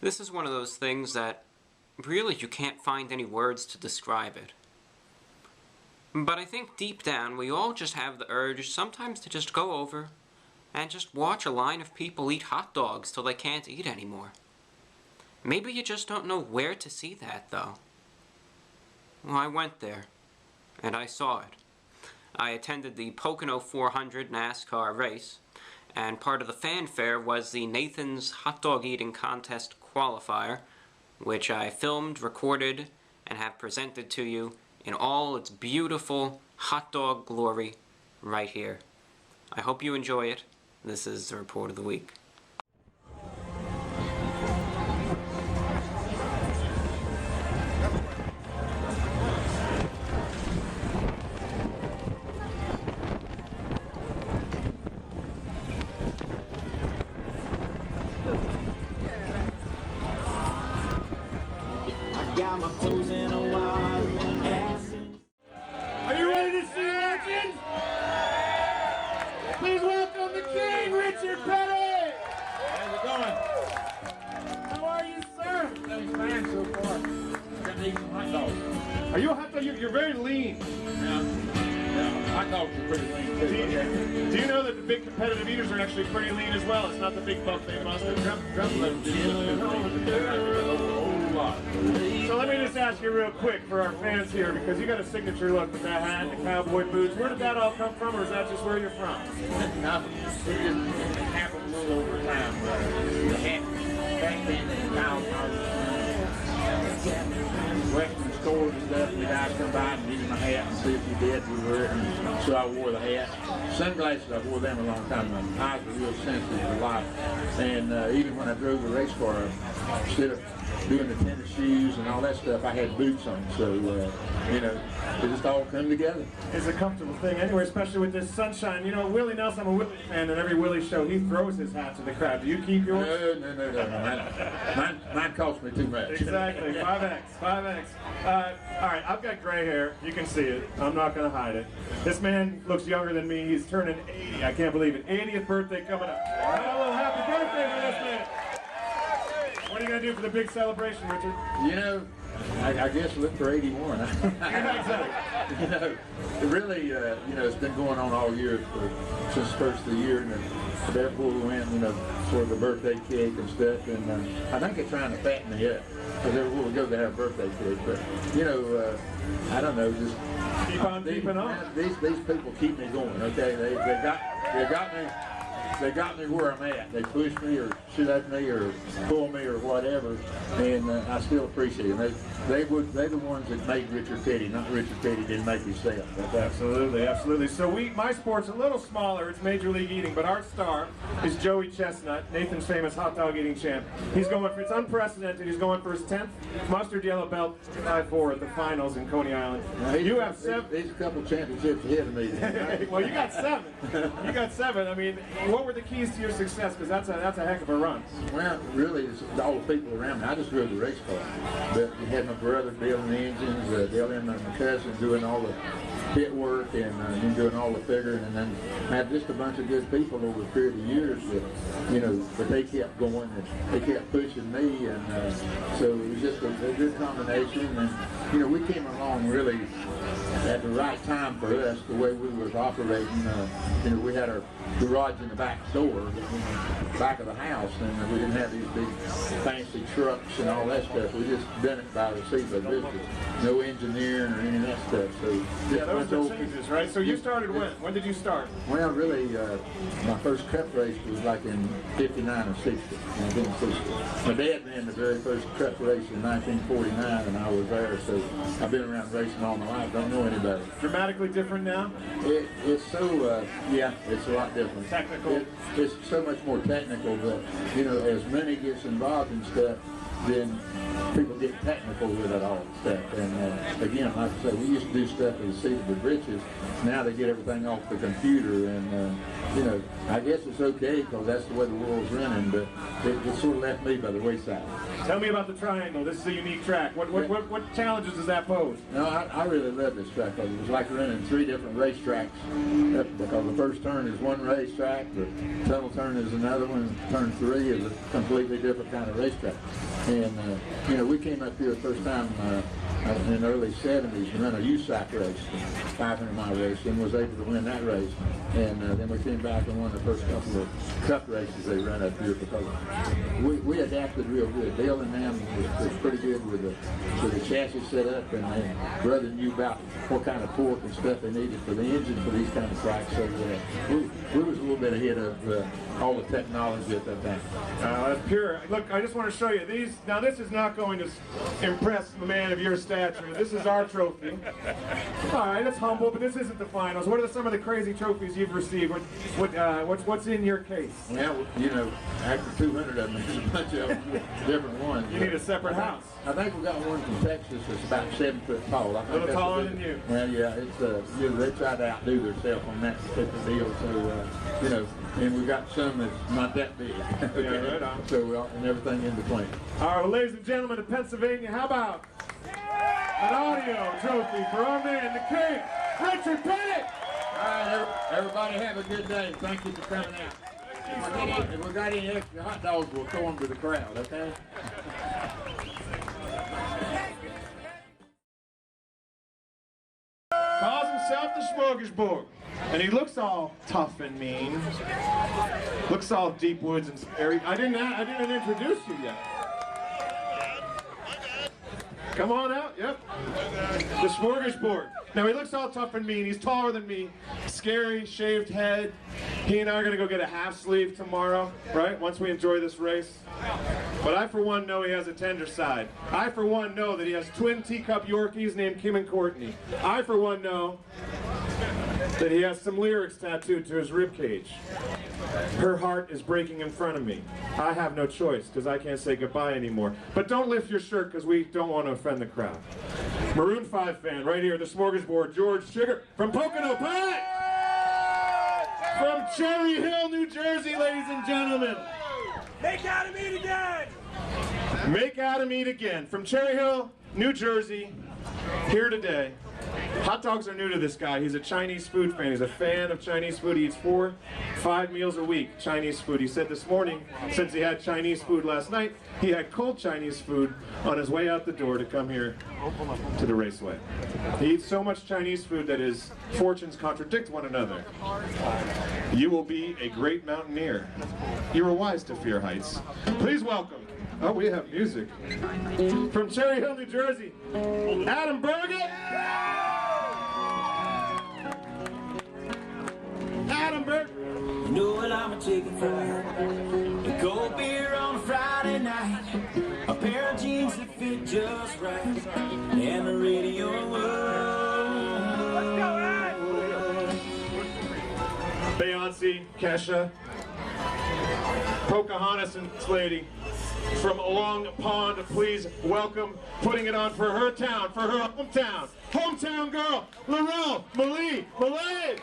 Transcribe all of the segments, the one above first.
This is one of those things that really you can't find any words to describe it. But I think deep down we all just have the urge sometimes to just go over and just watch a line of people eat hot dogs till they can't eat anymore. Maybe you just don't know where to see that, though. Well, I went there, and I saw it. I attended the Pocono 400 NASCAR race, and part of the fanfare was the Nathan's Hot Dog Eating Contest Qualifier, which I filmed, recorded, and have presented to you in all its beautiful hot dog glory right here. I hope you enjoy it. This is the Report of the Week. Are you ready to see legends? Please welcome the King, Richard Petty! How's it going? How are you, sir? Everything's fine so far. Got to eat some hot dogs. Are you a hot dog? You're very lean. Yeah, hot dogs are pretty lean too. Do you know that the big competitive eaters are actually pretty lean as well? It's not the big buffet monster. So let me just ask you real quick for our fans here, because you got a signature look with that hat and the cowboy boots. Where did that all come from, or is that just where you're from? No, it just happened a little over time. The hat back then, Western stores and stuff, the guys come by and give me my hat and see if you did, we wear it, and so I wore the hat. Sunglasses, I wore them a long time. My eyes were real sensitive to light, and even when I drove the race car, instead of doing the tennis shoes and all that stuff, I had boots on, so you know, it just all come together. It's a comfortable thing anyway, especially with this sunshine. You know, Willie Nelson, I'm a Willie fan, and every Willie show, he throws his hat to the crowd. Do you keep yours? No. Mine cost me too much. Exactly, 5X. All right, I've got gray hair. You can see it. I'm not going to hide it. This man looks younger than me. He's turning 80. I can't believe it. 80th birthday coming up. Have a little happy birthday for this man. What are you going to do for the big celebration, Richard? You know, I guess look for 81. You know, it really, you know, it's been going on all year since the first of the year, and therefore we went, you know, for the birthday cake and stuff, and I think they're trying to fatten me up, because everywhere we go they have birthday cake, but, you know, I don't know, just keep on keeping on. These people keep me going, okay? They got me where I'm at. They push me or shoot at me or pull me or whatever, and I still appreciate them. They're the ones that made Richard Petty, not Richard Petty didn't make himself. Absolutely. So my sport's a little smaller. It's Major League Eating, but our star is Joey Chestnut, Nathan's famous hot dog eating champ. He's going for, it's unprecedented, he's going for his 10th mustard yellow belt 5-4 at the finals in Coney Island. You have 7. He's a couple championships ahead of me. Well, you got 7. You got 7. I mean, what were the keys to your success? Because that's a heck of a run. Well, really, it's all the people around me. I just drove the race car. But you had my brother building the engines, Dale and my cousin doing all the pit work, and doing all the figuring, and then I had just a bunch of good people over a period of years that, you know, but they kept going and they kept pushing me, and so it was just a good combination, and, you know, we came along really at the right time for us, the way we was operating. You know, we had our garage in the back door, back of the house, and we didn't have these big fancy trucks and all that stuff. We just done it by the seat of business. No engineering or any of that stuff. So yeah, those are changes, right? So you started when? When did you start? Well, really, my first cup race was like in 59 or 60. My dad ran the very first cup race in 1949, and I was there, so I've been around racing all my life. Don't know any better. Dramatically different now? It's so, yeah, it's a lot different. Technical? It's so much more technical, but, you know, as money gets involved in stuff, then people get technical with it all and stuff. And again, like I said, we used to do stuff with the seat of the britches. Now they get everything off the computer, and you know, I guess it's okay because that's the way the world's running. But it sort of left me by the wayside. Tell me about the triangle. This is a unique track. What challenges does that pose? No, I really love this track because it was like running 3 different racetracks. Because the first turn is one racetrack, the tunnel turn is another one, turn 3 is a completely different kind of racetrack. And you know, we came up here the first time in the early 70s and ran a USAC race, 500-mile race, and was able to win that race. And then we came back and won the first couple of cup races they ran up here because we adapted real good. Dale and them was pretty good with the chassis set up, and brother knew about what kind of torque and stuff they needed for the engine for these kind of tracks. So we was a little bit ahead of all the technology at that time. That's pure. Look, I just want to show you these. Now, this is not going to impress a man of your stature. This is our trophy. All right, it's humble, but this isn't the finals. What are some of the crazy trophies you've received? What's in your case? Well, you know, after 200 of them, there's a bunch of different ones. You need a separate house. I think we got one from Texas that's about 7 foot tall. I think a little taller than you. Well, yeah, it's you know, they try to outdo themselves on that particular deal. So you know, and we got some that's not that big. Okay? Yeah, right on. So and everything in between. All right, well, ladies and gentlemen of Pennsylvania, how about an audio trophy for our man, the king, Richard Pettit? All right, everybody have a good day. Thank you for coming out. If we got any extra hot dogs, we'll throw them to the crowd, okay? Calls himself the Smorgasbord, and he looks all tough and mean. Looks all deep woods and scary. I didn't introduce you yet. Come on out, yep. The Smorgasbord. Now he looks all tough and mean. He's taller than me. Scary, shaved head. He and I are gonna go get a half sleeve tomorrow, right? Once we enjoy this race. But I for one know he has a tender side. I for one know that he has twin teacup Yorkies named Kim and Courtney. I for one know that he has some lyrics tattooed to his ribcage. Her heart is breaking in front of me. I have no choice because I can't say goodbye anymore. But don't lift your shirt because we don't want to offend the crowd. Maroon 5 fan right here, the Smorgasbord, George Sugar from Pocono Pine! From Cherry Hill, New Jersey, ladies and gentlemen. Make Adam eat again! Make Adam eat again. From Cherry Hill, New Jersey, here today. Hot dogs are new to this guy. He's a Chinese food fan. He's a fan of Chinese food. He eats 4-5 meals a week, Chinese food. He said this morning, since he had Chinese food last night, he had cold Chinese food on his way out the door to come here to the raceway. He eats so much Chinese food that his fortunes contradict one another. You will be a great mountaineer. You are wise to fear heights. Please welcome. Oh, we have music. From Cherry Hill, New Jersey, Adam Burgett. Adam Burgett. You know what I'm taking for? A cold beer on a Friday night, a pair of jeans that fit just right, and the radio. Beyonce, Kesha, Pocahontas and Slady. From Long Pond, please welcome, putting it on for her town, for her hometown girl, Laurel Malie Malaise.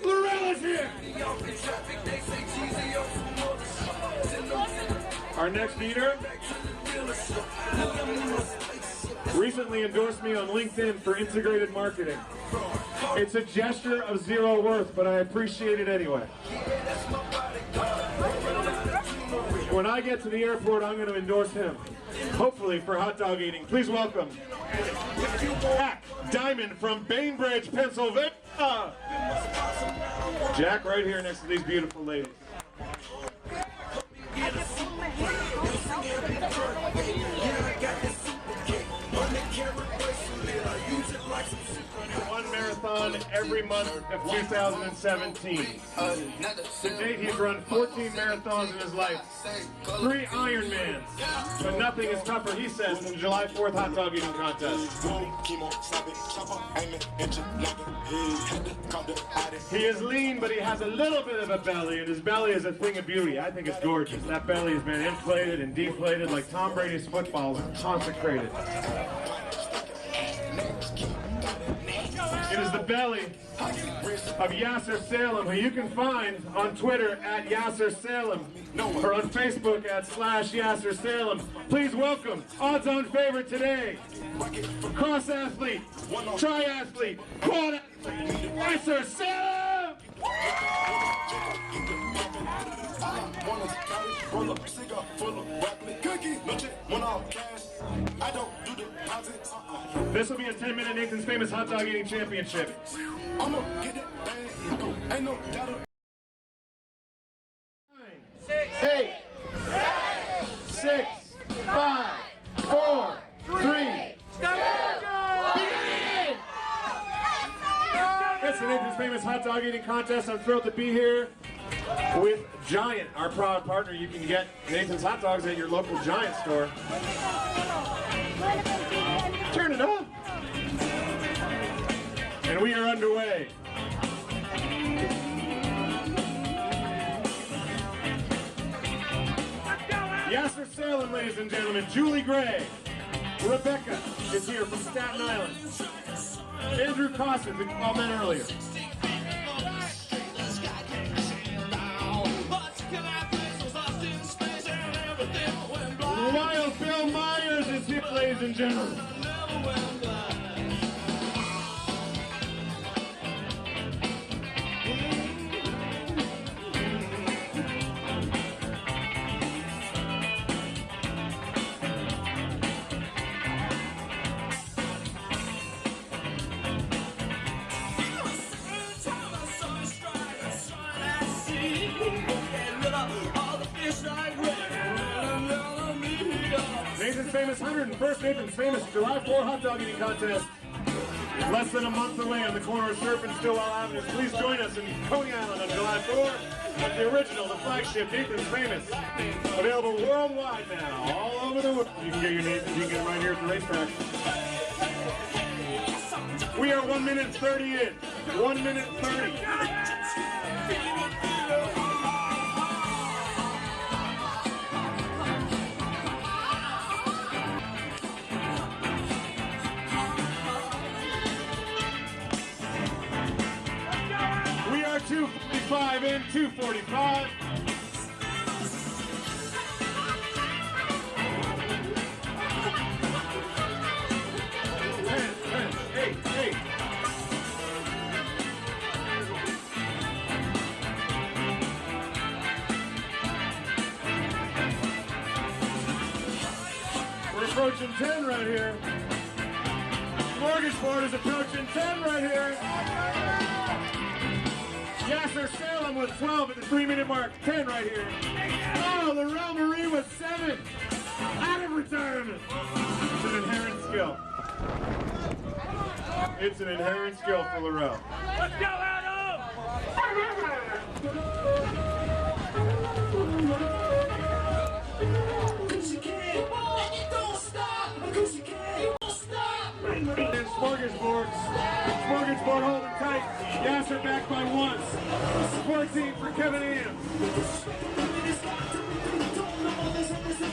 Laurel is here. Our next leader recently endorsed me on LinkedIn for integrated marketing. It's a gesture of zero worth, but I appreciate it anyway. When I get to the airport, I'm going to endorse him, hopefully for hot dog eating. Please welcome Jack Diamond from Bainbridge, Pennsylvania. Jack right here next to these beautiful ladies. One marathon every every month of 2017. To date, he's run 14 marathons in his life, 3 Ironmans, but nothing is tougher, he says, than the July 4th hot dog eating contest. He is lean, but he has a little bit of a belly, and his belly is a thing of beauty. I think it's gorgeous. That belly has been inflated and deflated like Tom Brady's footballs are consecrated. It is the belly of Yasser Salem, who you can find on Twitter at Yasser Salem or on Facebook at /Yasser Salem. Please welcome odds-on favorite today, cross athlete, triathlete, quad athlete, Yasser Salem! This will be a 10-minute Nathan's Famous Hot Dog Eating Championship. 8, 6, 5, 4, 3, 2, begin! It's the Nathan's Famous Hot Dog Eating Contest. I'm thrilled to be here with Giant, our proud partner. You can get Nathan's Hot Dogs at your local Giant store. Turn it up! And we are underway. Yasser Salem, ladies and gentlemen. Julie Gray. Rebecca is here from Staten Island. Andrew Costin, we called that earlier. Wild Bill Myers is here, ladies and gentlemen. Nathan's Famous 101st Nathan's Famous July 4 Hot Dog Eating Contest. Less than a month away on the corner of Surf and Stillwell Avenue. Please join us in Coney Island on July 4 at the original, the flagship Nathan's Famous. Available worldwide now, all over the world. You can get your Nathan's, you can get them right here at the racetrack. We are 1 minute 30 in. 1 minute 30. We are 2:45 in, 2:45. Eight. We're approaching 10 right here. Smorgasbord is approaching 10 right here. Yasser Salem with 12 at the 3-minute mark. 10 right here. Oh, Laurel Marie with 7. Out of retirement. It's an inherent skill. It's an inherent skill for Laurel. Let's go, Adam! And Smorgasbord holding tight. Yasser back by 1. 14 for Kevin Am.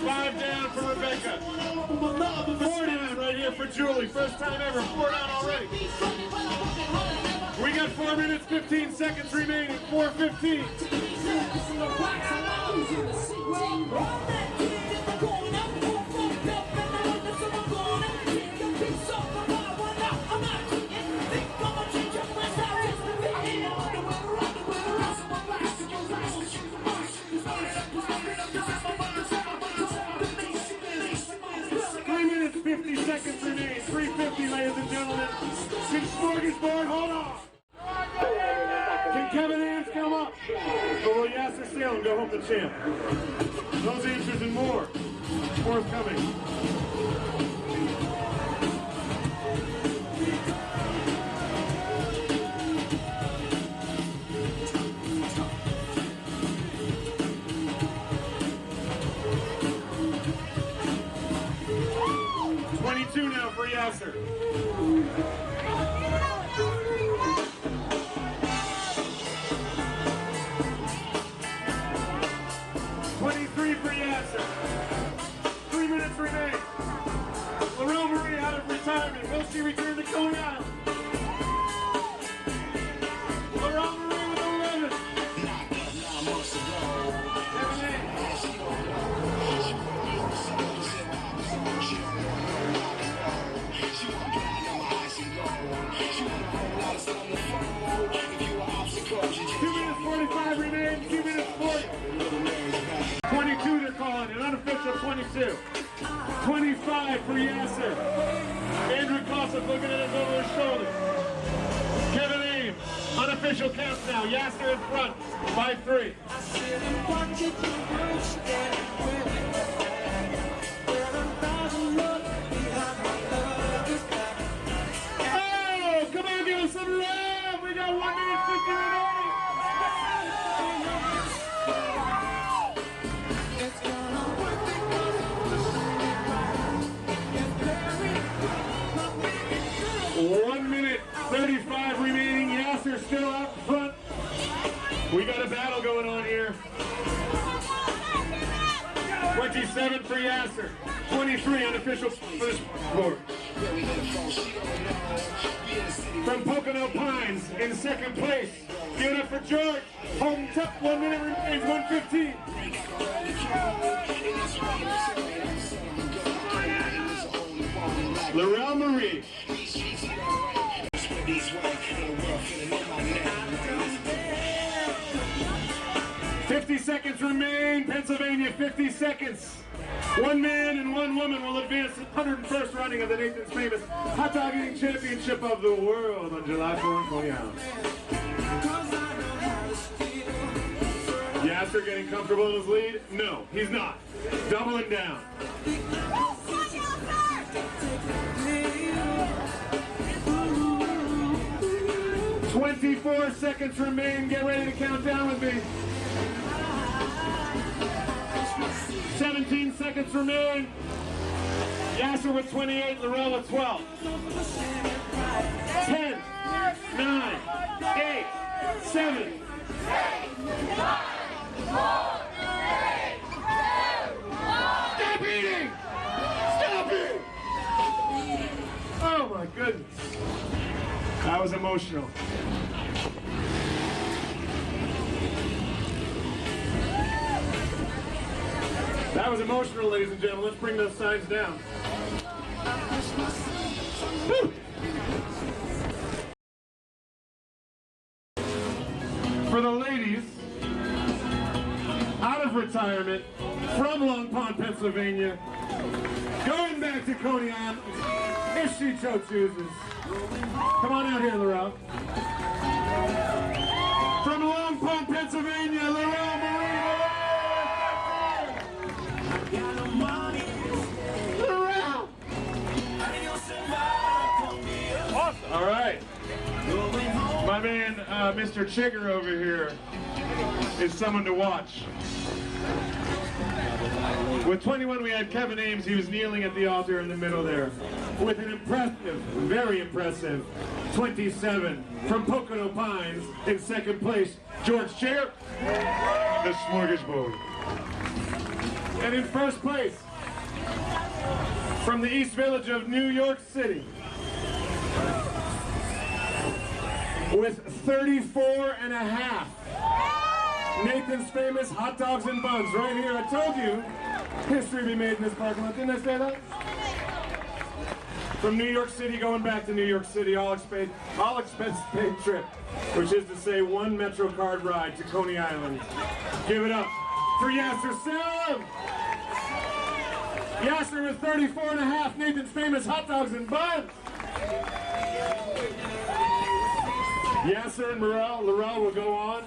5 down for Rebecca. 4 down right here for Julie. First time ever. 4 down already. We got 4 minutes, 15 seconds remaining. 4:15. Seconds remaining. 3:50, ladies and gentlemen. Can Smorgasbord hold on? Can Kevin Ames come up? Or will Yasser Salem go home the champ? Those answers and more forthcoming. 22 now for Yasser. 23 for Yasser. 3 minutes remain. Laurel Marie out of retirement. Will she return to Coney Island? Laurel Marie with 11. Two minutes 45 remain. 2 minutes 40. 22 they're calling it. Unofficial 22. 25 for Yasser. Andrew Kossoff looking at us over his shoulder. Kevin Ames. Unofficial counts now. Yasser in front. 5-3. Oh, come on, give us some love. We got 1 minute 50 remaining. One minute 35 remaining. Yasser still out front. We got a battle going on here. 27 for Yasser. 23 unofficial for this board. From Pocono Pines in second place. Give it up for George. Home tough. 1 minute remains. 1:15. Laurel Marie. 50 seconds remain. Pennsylvania, 50 seconds. 1 man and 1 woman will advance to the 101st running of the Nathan's Famous Hot Dog Eating Championship of the World on July 4 in Coney Island. Yasser getting comfortable in his lead? No, he's not. Doubling down. 24 seconds remain. Get ready to count down with me. 17 seconds remain. Yasser with 28, Laurel with 12. 10, 9, 8, 7. Stop eating! Stop it! Oh my goodness. That was emotional. That was emotional, ladies and gentlemen. Let's bring those signs down. Woo. For the ladies, out of retirement, from Long Pond, Pennsylvania, going back to Coney Island, if she so chooses. Come on out here, Laurel. From Long Pond, Pennsylvania, Laurel Marie. Laurel! Awesome. All right. My man, Mr. Chigger over here, is someone to watch. With 21, we had Kevin Ames. He was kneeling at the altar in the middle there. With an impressive, very impressive 27 from Pocono Pines in second place, George Chigger, the Smorgasbord. And in first place, from the East Village of New York City, with 34.5. Nathan's Famous Hot Dogs and Buns right here. I told you, history be made in this parking lot. Didn't I say that? From New York City, going back to New York City, all expense paid trip, which is to say 1 MetroCard ride to Coney Island. Give it up for Yasser Salem. Yasser with 34.5 Nathan's Famous Hot Dogs and Buns. Yasser and Laurel will go on.